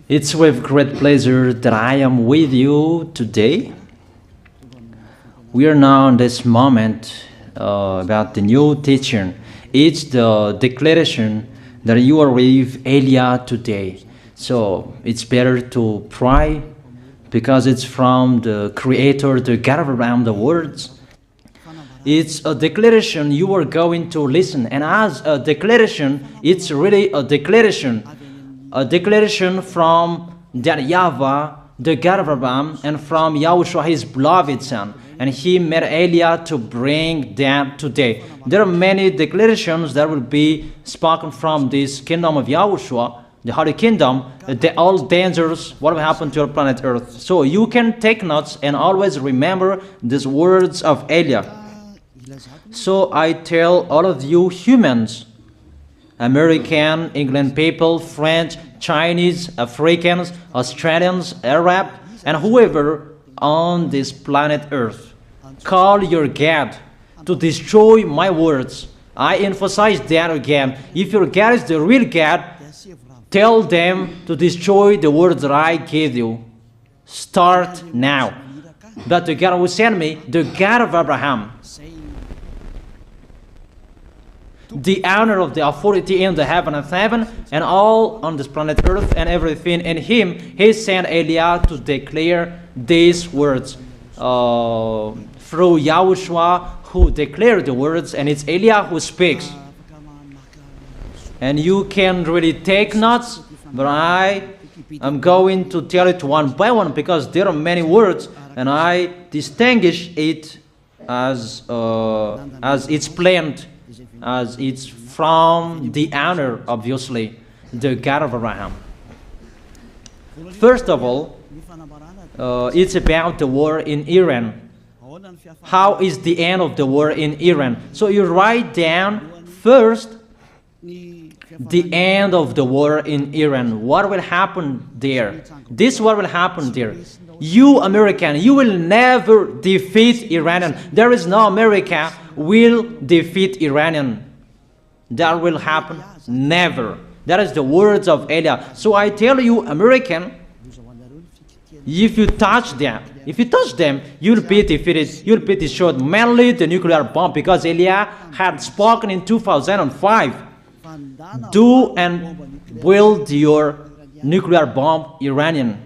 It's with great pleasure that I am with you today. We are now in this moment about the new teaching. It's the declaration that you are with Elia today. So it's better to pray because it's from the Creator, the God of around the words. It's a declaration you are going to listen. And as a declaration, it's really a declaration from that YAHVAH, the God of Abraham, and from YAHOSHUAH, his beloved son. And he made Elia to bring them today. There are many declarations that will be spoken from this kingdom of YAHOSHUAH, the Holy Kingdom, all dangers, what will happen to your planet Earth. So you can take notes and always remember these words of Elia. So I tell all of you humans, American, England people, French, Chinese, Africans, Australians, Arab, and whoever on this planet Earth, call your God to destroy my words. I emphasize that again. If your God is the real God, tell them to destroy the words that I gave you. Start now. But the God who sent me, the God of Abraham, the honor of the authority in the heaven of heaven and all on this planet Earth and everything in him, he sent Elia to declare these words through YAHOSHUAH, who declared the words, and it's Elia who speaks. And you can really take notes, but I am going to tell it one by one because there are many words, and I distinguish it as it's planned, as it's from the honor, obviously, the God of Abraham. First of all, it's about the war in Iran. How is the end of the war in Iran? So you write down first the end of the war in Iran. What will happen there? This what will happen there. You American, you will never defeat Iranian. There is no America will defeat Iranian. That will happen never. That is the words of Elia. So I tell you, American, if you touch them, you'll be defeated, you'll be destroyed. Mainly the nuclear bomb, because Elia had spoken in 2005. Do and build your nuclear bomb, Iranian.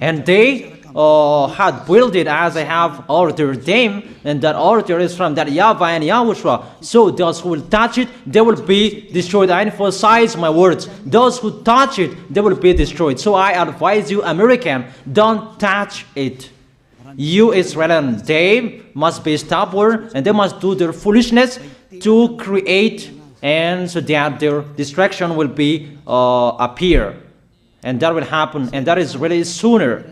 And they had built it as I have ordered them, and that order is from that YAHVAH and YAHOSHUAH. So those who will touch it, they will be destroyed. I emphasize my words. Those who touch it, they will be destroyed. So I advise you, American, don't touch it. You Israelians, they must be stubborn, and they must do their foolishness to create, and so that their destruction will be appear. And that will happen, and that is really sooner.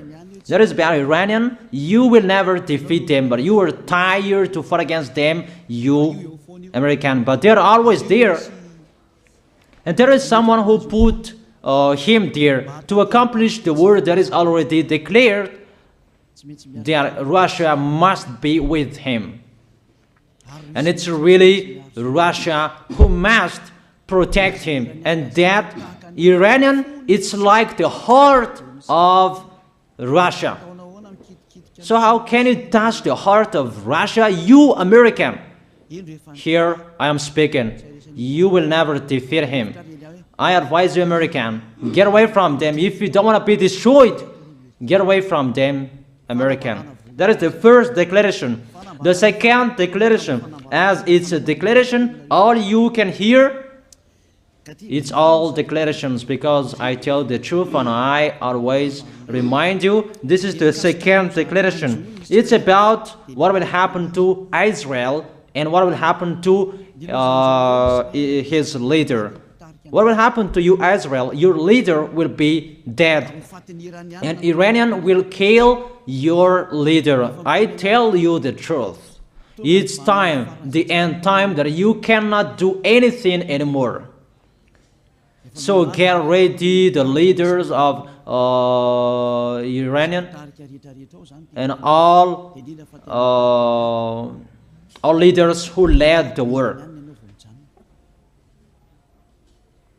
That is about Iranian. You will never defeat them, but you are tired to fight against them, you American. But they're always there. And there is someone who put him there to accomplish the word that is already declared, that Russia must be with him. And it's really Russia who must protect him. And that Iranian, it's like the heart of Russia. So how can you touch the heart of Russia? You American. Here I am speaking. You will never defeat him. I advise you, American, get away from them. If you don't want to be destroyed, get away from them, American. That is the first declaration. The second declaration, as it's a declaration, all you can hear, it's all declarations, because I tell the truth and I always remind you, this is the second declaration. It's about what will happen to Israel and what will happen to his leader. What will happen to you, Israel? Your leader will be dead, and Iranian will kill your leader. I tell you the truth. It's time, the end time, that you cannot do anything anymore. So get ready, the leaders of Iranian and all leaders who led the war.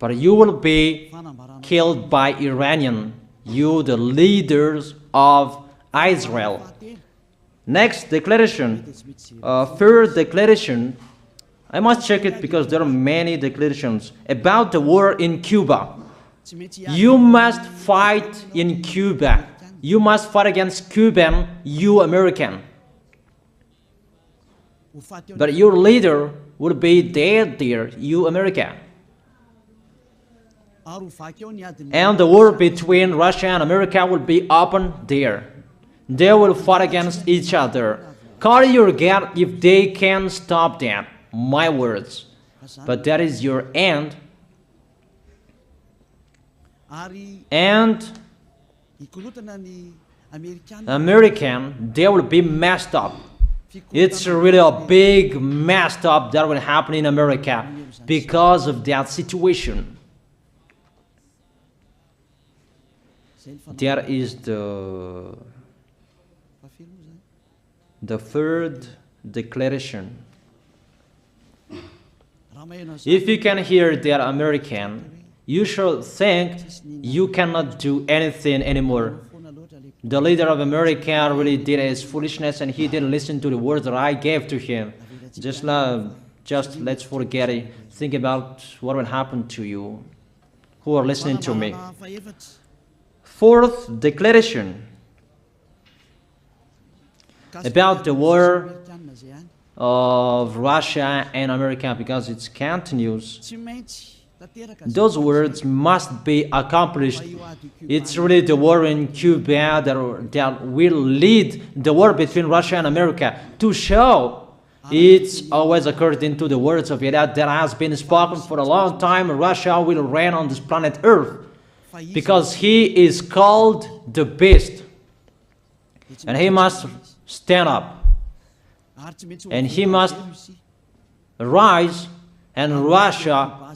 but you will be killed by Iranian, you the leaders of Israel. Next declaration, third declaration, I must check it because there are many declarations about the war in Cuba. You must fight in Cuba. You must fight against Cuban, you American. But your leader will be dead there, you America. And the war between Russia and America will be open there. They will fight against each other. Call your God if they can stop that. My words. But that is your end. And American, they will be messed up. It's really a big messed up that will happen in America because of that situation. That is the third declaration. If you can hear that American, you should think you cannot do anything anymore. The leader of America really did his foolishness and he didn't listen to the words that I gave to him. Just let's forget it. Think about what will happen to you who are listening to me. Fourth declaration about the war of Russia and America, because it continues. Those words must be accomplished. It's really the war in Cuba that will lead the war between Russia and America to show it's always according to the words of YAH that has been spoken for a long time. Russia will reign on this planet Earth because he is called the beast and he must stand up and he must rise, and Russia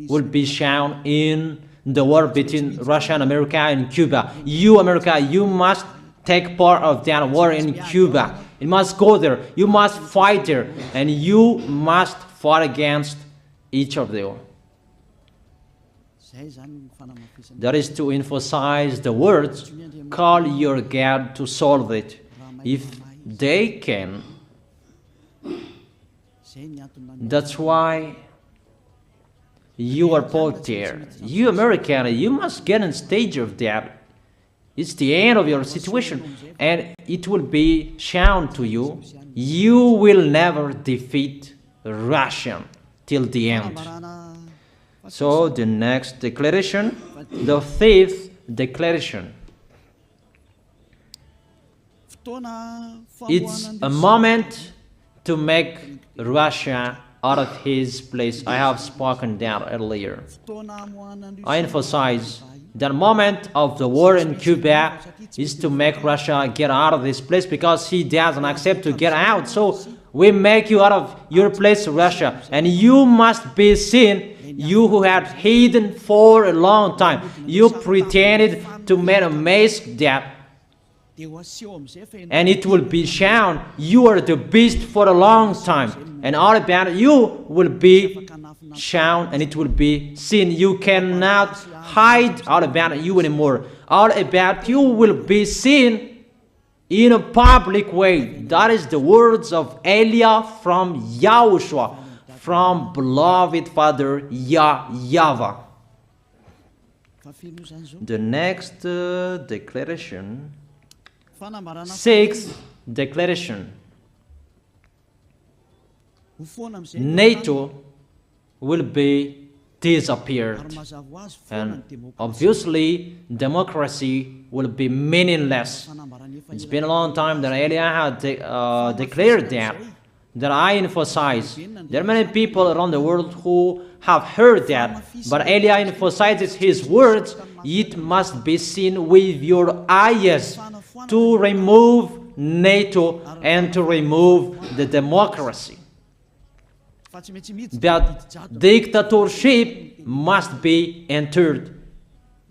will be shown in the war between Russia and America and Cuba. You, America, you must take part of that war in Cuba. You must go there. You must fight there. And you must fight against each of them. That is to emphasize the words, call your God to solve it. If they can, that's why you are put there. You American, you must get in stage of that. It's the end of your situation and it will be shown to you. You will never defeat Russia till the end. So the next declaration, the fifth declaration. It's a moment to make Russia out of his place. I have spoken that earlier. I emphasize the moment of the war in Cuba is to make Russia get out of this place because he doesn't accept to get out. So we make you out of your place, Russia, and you must be seen. You who had hidden for a long time, you pretended to make a mask that, and it will be shown you are the beast for a long time, and all about you will be shown and it will be seen. You cannot hide all about you anymore. All about you will be seen in a public way. That is the words of Elia from YAHOSHUAH, from beloved Father YAHVAH. The next declaration, sixth declaration. NATO will be disappeared, and obviously democracy will be meaningless. It's been a long time that Elia had declared that I emphasize. There are many people around the world who have heard that, but Elia emphasizes his words. It must be seen with your eyes to remove NATO and to remove the democracy. That dictatorship must be entered.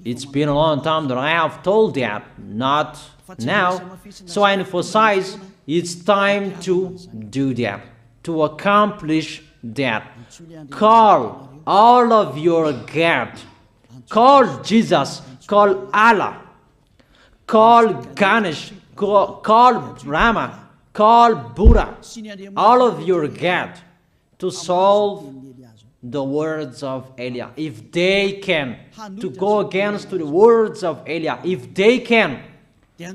It's been a long time that I have told that, not now. So I emphasize it's time to do that, to accomplish that. Call all of your God. Call Jesus, call Allah, call Ganesh, call Brahma, call Buddha, all of your God, to solve the words of Eliah. If they can, to go against the words of Eliah, if they can,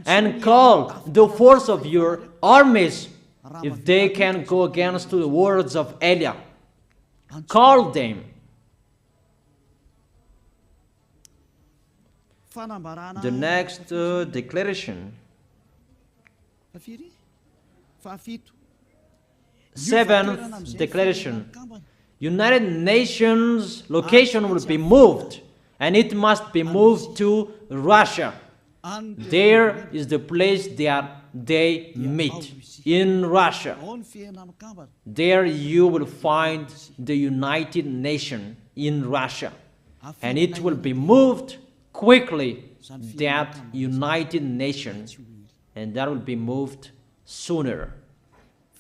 and call the force of your armies, if they can go against the words of Eliah, call them. The next declaration. Seventh declaration. United Nations location will be moved, and it must be moved to Russia. There is the place that they meet, in Russia. There you will find the United Nations in Russia, and it will be moved quickly, that United Nations, and that will be moved sooner.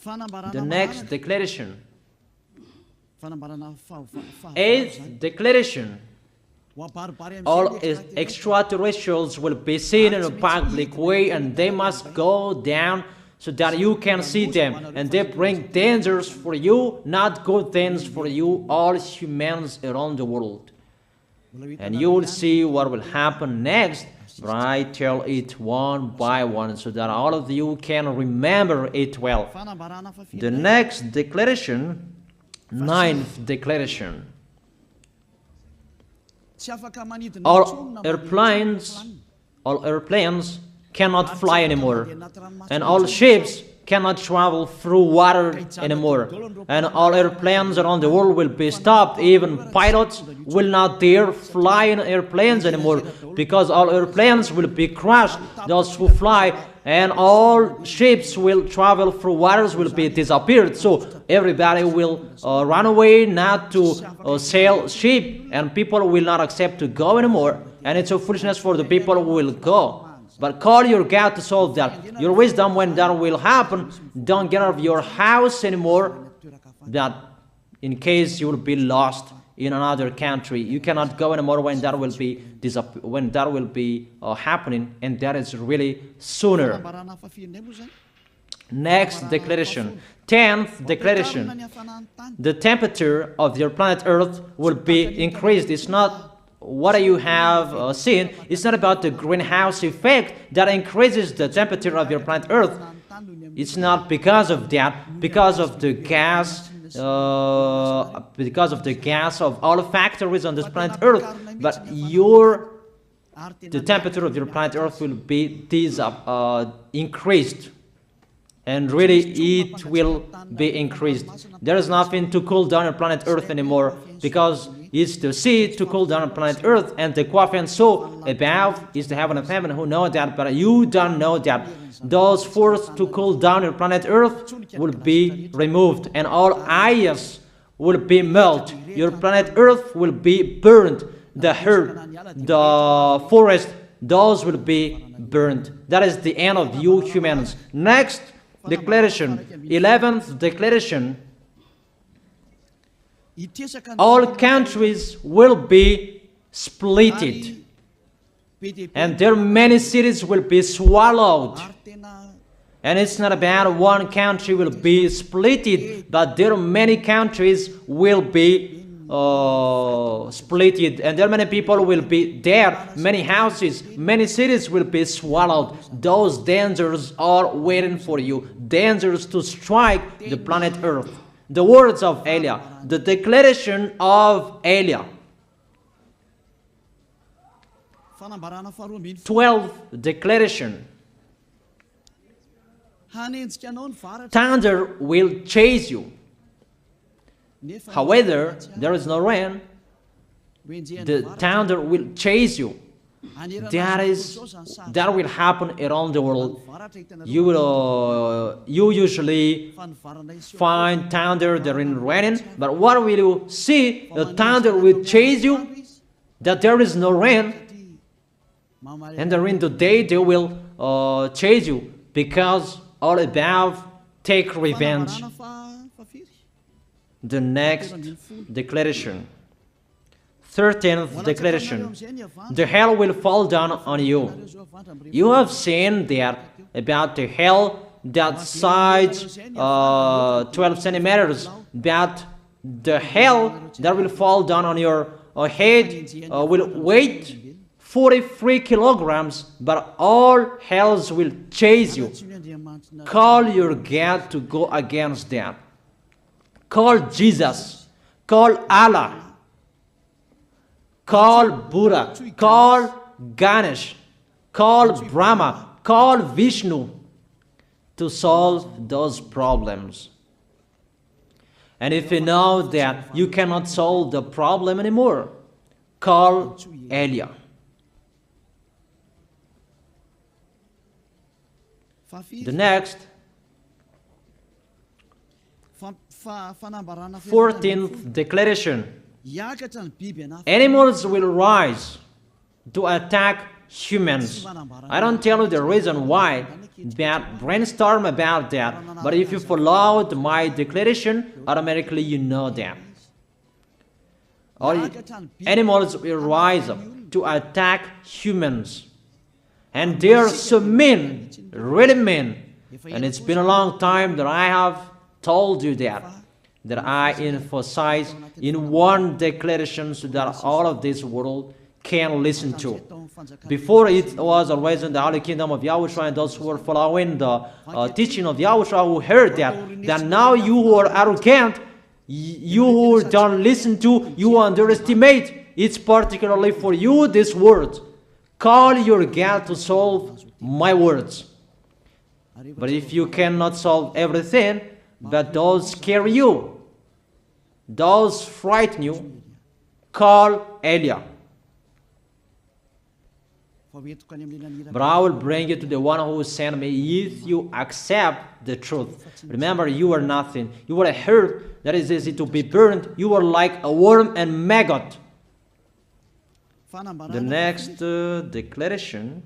The next declaration. Eighth declaration. All extraterrestrials will be seen in a public way, and they must go down so that you can see them, and they bring dangers for you, not good things for you, all humans around the world. And you will see what will happen next, but I tell it one by one so that all of you can remember it well. The next declaration, ninth declaration. All airplanes cannot fly anymore, and all ships cannot travel through water anymore, and all airplanes around the world will be stopped. Even pilots will not dare fly in airplanes anymore, because all airplanes will be crashed, those who fly, and all ships will travel through waters will be disappeared. So everybody will run away not to sail ship, and people will not accept to go anymore, and it's a foolishness for the people who will go. But call your God to solve that. Your wisdom when that will happen. Don't get out of your house anymore, that in case you will be lost in another country. You cannot go anymore when that will be happening, and that is really sooner. Next declaration. 10th declaration. The temperature of your planet Earth will be increased. It's not what you have seen. It's not about the greenhouse effect that increases the temperature of your planet Earth. It's not because of that, because of the gas, of all factories on this planet Earth. But the temperature of your planet Earth will be increased, and really it will be increased. There is nothing to cool down your planet Earth anymore, because it's the sea to cool down planet Earth, and the Qaf and so above is the heaven of heaven, who know that, but you don't know that. Those forces to cool down your planet Earth will be removed, and all ice will be melted. Your planet Earth will be burned. The earth, the forest, those will be burned. That is the end of you humans. Next declaration, 11th declaration. All countries will be splitted, and their many cities will be swallowed. And it's not about one country will be splitted, but there are many countries will be splitted, and there are many people will be there, many houses, many cities will be swallowed. Those dangers are waiting for you, dangers to strike the planet Earth. The words of Eliah, the declaration of Eliah. 12th declaration. Thunder will chase you. However, there is no rain. The thunder will chase you. That will happen around the world. You usually find thunder during raining, but what will you see? The thunder will chase you, that there is no rain, and during the day they will chase you, because all above take revenge. The next declaration. 13th declaration. The hell will fall down on you. You have seen that about the hell that size 12 centimeters, that the hell that will fall down on your head will weight 43 kilograms, but all hells will chase you. Call your God to go against that. Call Jesus. Call Allah. Call Buddha. Call Ganesh. Call Brahma. Call Vishnu to solve those problems. And if you know that you cannot solve the problem anymore, call Elia. The next, 14th declaration. Animals will rise to attack humans. I don't tell you the reason why, but brainstorm about that. But if you followed my declaration, automatically you know that. All animals will rise up to attack humans. And they are so mean, really mean. And it's been a long time that I have told you that I emphasize in one declaration so that all of this world can listen to. Before it was always in the Holy Kingdom of YAHOSHUAH, and those who were following the teaching of YAHOSHUAH who heard that now you who are arrogant, you who don't listen to, you underestimate. It's particularly for you, this word. Call your God to solve my words. But if you cannot solve everything, but those scare you, those frighten you, call Elia. But I will bring you to the one who sent me if you accept the truth. Remember, you are nothing. You are a herb that is easy to be burned. You are like a worm and maggot. The next declaration,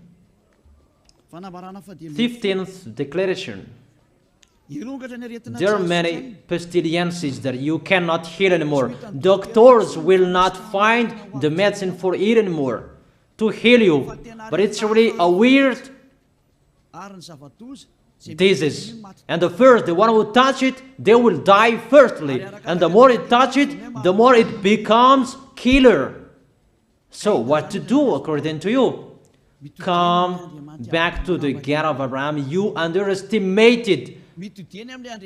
15th declaration. There are many pestilences that you cannot heal anymore. Doctors will not find the medicine for it anymore to heal you. But it's really a weird disease. And the one who touch it, they will die firstly. And the more it touch it, the more it becomes killer. So what to do according to you? Come back to the God of Abraham. You underestimated.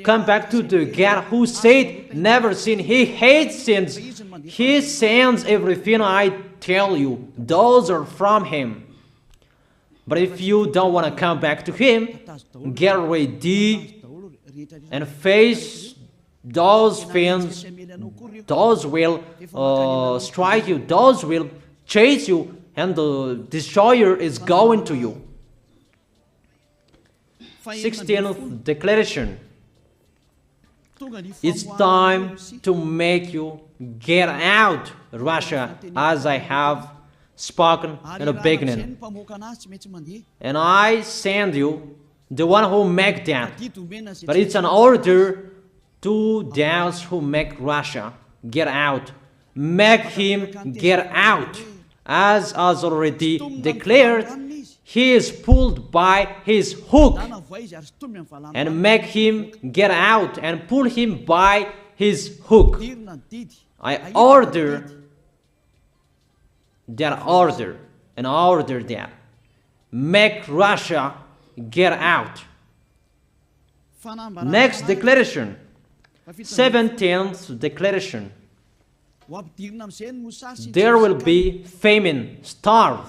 Come back to the God who said, never sin. He hates sins. He sends everything I tell you. Those are from him. But if you don't want to come back to him, get ready and face those things. Those will strike you. Those will chase you, and the destroyer is going to you. 16th declaration. It's time to make you get out Russia, as I have spoken in the beginning. And I send you the one who make that. But it's an order to those who make Russia get out. Make him get out. As already declared, he is pulled by his hook. And make him get out and pull him by his hook. I order that order and order that. Make Russia get out. Next declaration. 17th declaration. There will be famine, starve.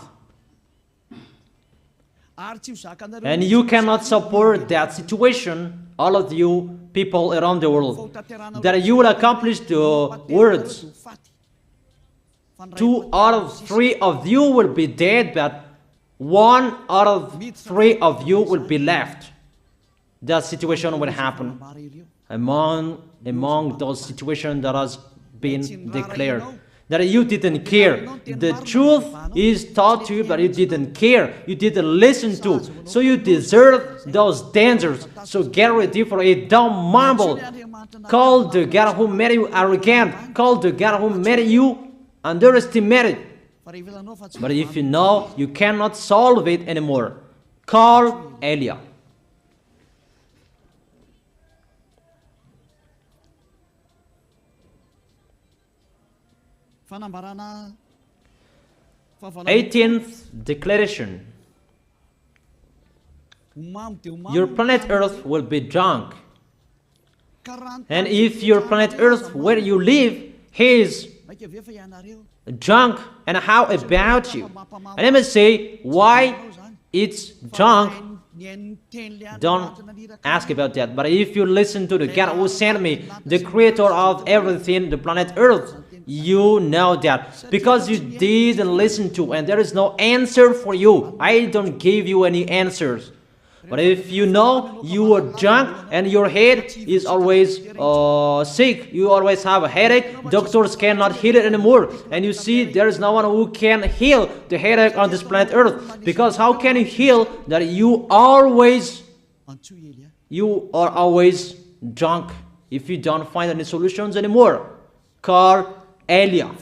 And you cannot support that situation, all of you people around the world, that you will accomplish the words. 2 out of 3 of you will be dead, but 1 out of 3 of you will be left. That situation will happen among those situations that has been declared. That you didn't care. The truth is taught to you, but you didn't care. You didn't listen to. So you deserve those dangers. So get ready for it. Don't mumble. Call the God who made you arrogant. Call the God who made you underestimate it. But if you know you cannot solve it anymore, call Eliah. Eighteenth declaration. Your planet Earth will be drunk. And if your planet Earth where you live is drunk, and how about you? And let me say why it's drunk. Don't ask about that. But if you listen to the God who sent me, the creator of everything, the planet Earth, you know that. Because you didn't listen to, and there is no answer for you. I don't give you any answers. But if you know you are drunk and your head is always sick, you always have a headache, doctors cannot heal it anymore. And you see there is no one who can heal the headache on this planet Earth. Because how can you heal that you are always drunk if you don't find any solutions anymore? Call Eliah.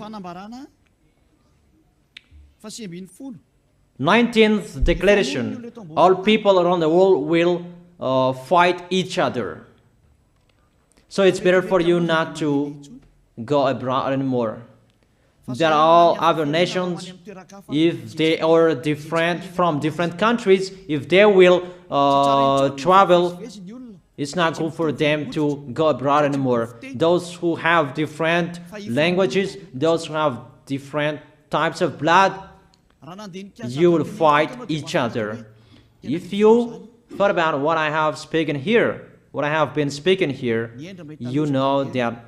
19th declaration. All people around the world will fight each other. So it's better for you not to go abroad anymore. There are all other nations, if they are different from different countries, if they will travel, it's not good for them to go abroad anymore. Those who have different languages, those who have different types of blood, you will fight each other. If you thought about what I have spoken here, what I have been speaking here, you know that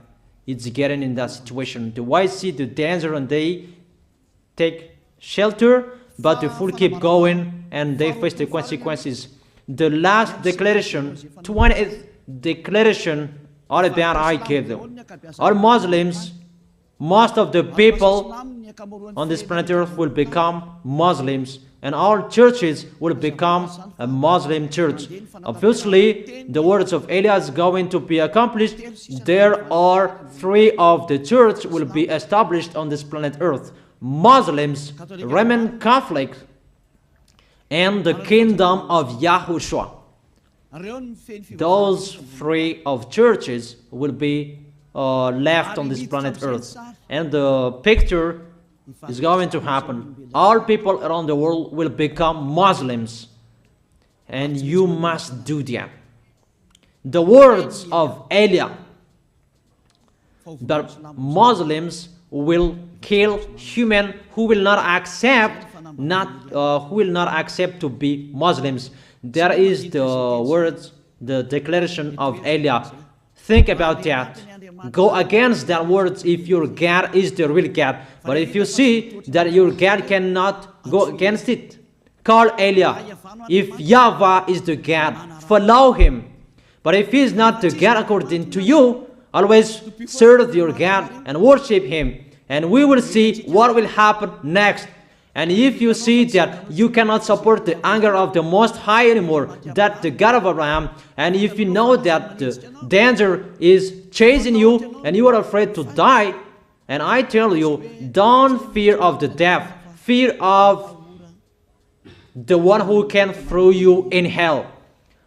it's getting in that situation. The wise see the danger and they take shelter, but the fool keep going and they face the consequences. The last declaration, 20th declaration, all about I gave them. All Muslims, most of the people on this planet Earth will become Muslims, and all churches will become a Muslim church. Obviously, the words of Eliah is going to be accomplished. There are 3 of the church will be established on this planet Earth: Muslims, Roman Catholics, and the kingdom of YAHOSHUAH. Those 3 of churches will be left on this planet Earth, and the picture is going to happen. All people around the world will become Muslims, and you must do that. The words of Eliah, that Muslims will kill human who will not accept to be Muslims. That is the words, the declaration of Eliah. Think about that. Go against that words if your God is the real God. But if you see that your God cannot go against it, call Eliah. If YAHVAH is the God, follow him. But if he is not the God according to you, always serve your God and worship him. And we will see what will happen next. And if you see that you cannot support the anger of the Most High anymore, that the God of Abraham, and if you know that the danger is chasing you and you are afraid to die, and I tell you, don't fear of the death, fear of the one who can throw you in hell.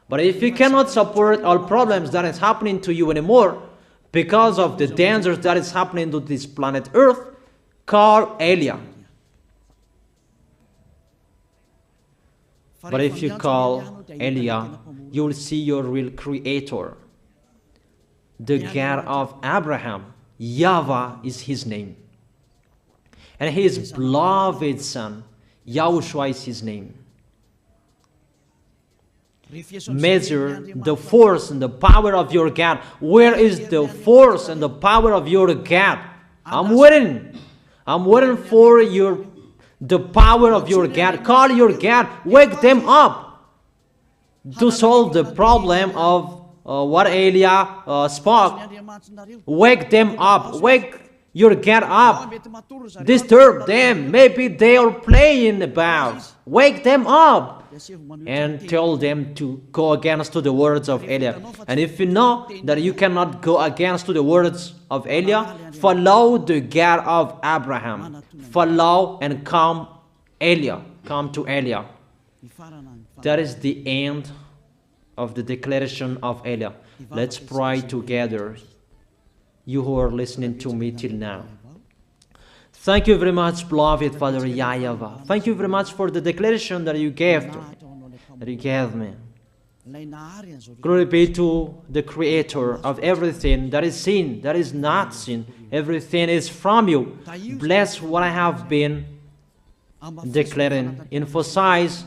But if you cannot support all problems that is happening to you anymore, because of the dangers that is happening to this planet Earth, call Eliah. But if you call Eliah, you will see your real creator, the God of Abraham. YAHVAH is his name. And his beloved son, YAHOSHUAH is his name. Measure the force and the power of your God. Where is the force and the power of your God? I'm waiting. I'm waiting for the power of your God. Call your God. Wake them up to solve the problem of what Eliah spoke. Wake them up. Wake your God up. Disturb them. Maybe they are playing about. Wake them up. and tell them to go against to the words of Eliah. And if you know that you cannot go against to the words of Eliah, follow the God of Abraham. Follow and come to Eliah. That is the end of the declaration of Eliah. Let's pray together, you who are listening to me till now. Thank you very much, beloved Father YAHVAH. Thank you very much for the declaration that you gave me. Glory be to the Creator of everything that is seen, that is not seen. Everything is from you. Bless what I have been declaring. Emphasize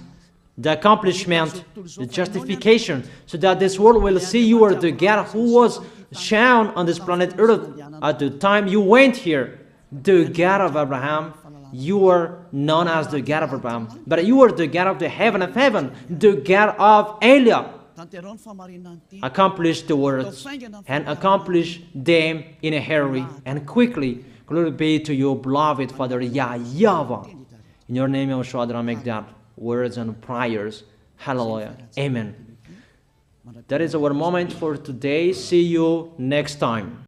the accomplishment, the justification, so that this world will see you are the God who was shown on this planet Earth at the time you went here. The God of Abraham. You are known as the God of Abraham, but you are the God of the heaven of heaven, the God of Eliah. Accomplish the words and accomplish them in a hurry and quickly. Glory be to you, beloved Father YAHVAH. In your name, YAHOSHUAH, I make that words and prayers. Hallelujah. Amen. That is our moment for today. See you next time.